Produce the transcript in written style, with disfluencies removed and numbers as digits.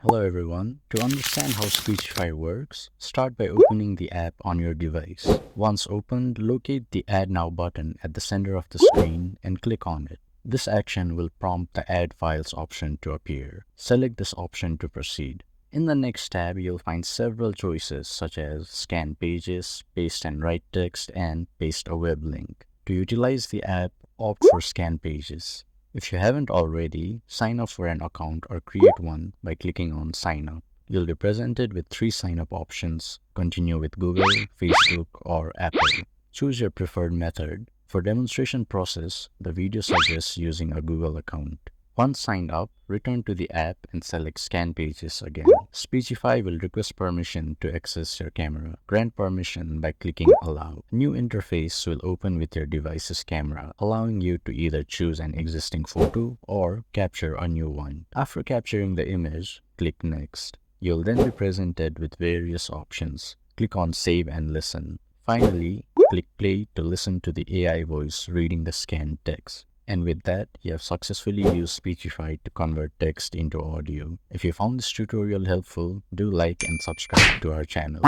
Hello everyone. To understand how Speechify works, start by opening the app on your device. Once opened, locate the Add Now button at the center of the screen and click on it. This action will prompt the Add Files option to appear. Select this option to proceed. In the next tab, you'll find several choices such as Scan Pages, Paste and Write Text, and Paste a Web Link. To utilize the app, opt for Scan Pages. If you haven't already, sign up for an account or create one by clicking on Sign Up. You'll be presented with 3 sign-up options. Continue with Google, Facebook, or Apple. Choose your preferred method. For demonstration process, the video suggests using a Google account. Once signed up, return to the app and select Scan Pages again. Speechify will request permission to access your camera. Grant permission by clicking Allow. A new interface will open with your device's camera, allowing you to either choose an existing photo or capture a new one. After capturing the image, click Next. You'll then be presented with various options. Click on Save and Listen. Finally, click Play to listen to the AI voice reading the scanned text. And with that, you have successfully used Speechify to convert text into audio. If you found this tutorial helpful, do like and subscribe to our channel.